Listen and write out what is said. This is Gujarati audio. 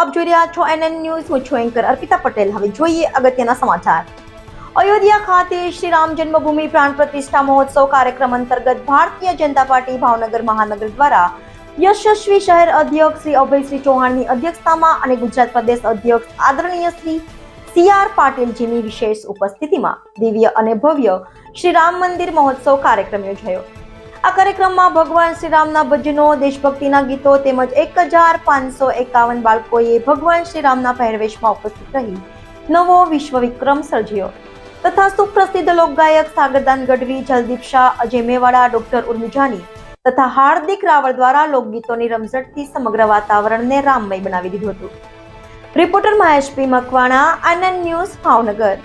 આપ જોઈ રહ્યા છો NN ન્યૂઝ. હું છું એન્કર અર્પિતા પટેલ. હવે જોઈએ અગત્યના સમાચાર. અયોધ્યા ખાતે શ્રી રામ જન્મભૂમિ પ્રાણ પ્રતિષ્ઠા મહોત્સવ કાર્યક્રમ અંતર્ગત ભારતીય જનતા પાર્ટી ભાવનગર મહાનગર દ્વારા યશસ્વી શહેર અધ્યક્ષ શ્રી અભયસિંહ ચૌહાણની અધ્યક્ષતામાં અને ગુજરાત પ્રદેશ અધ્યક્ષ આદરણીય શ્રી CR પાટીલજીની વિશેષ ઉપસ્થિતિમાં દિવ્ય અને ભવ્ય શ્રી રામ મંદિર મહોત્સવ કાર્યક્રમ યોજાયો. આ કાર્યક્રમમાં ભગવાન શ્રી રામના ભજનો, દેશભક્તિના ગીતો તેમજ 1551 બાળકોએ ભગવાન શ્રી રામના પહેરવેશમાં ઉપસ્થિત રહી નવો વિશ્વ વિક્રમ સર્જ્યો તથા સુપ્રસિદ્ધ લોકગાયક સાગરદાન ગઢવી, જલદીપ શાહ, અજય મેવાડા, ડોક્ટર ઉર્મિજાની તથા હાર્દિક રાવળ દ્વારા લોકગીતોની રમઝટથી સમગ્ર વાતાવરણને રામમય બનાવી દીધું હતું. રિપોર્ટર મહેશ પી મકવાણા, NN ન્યૂઝ, ભાવનગર.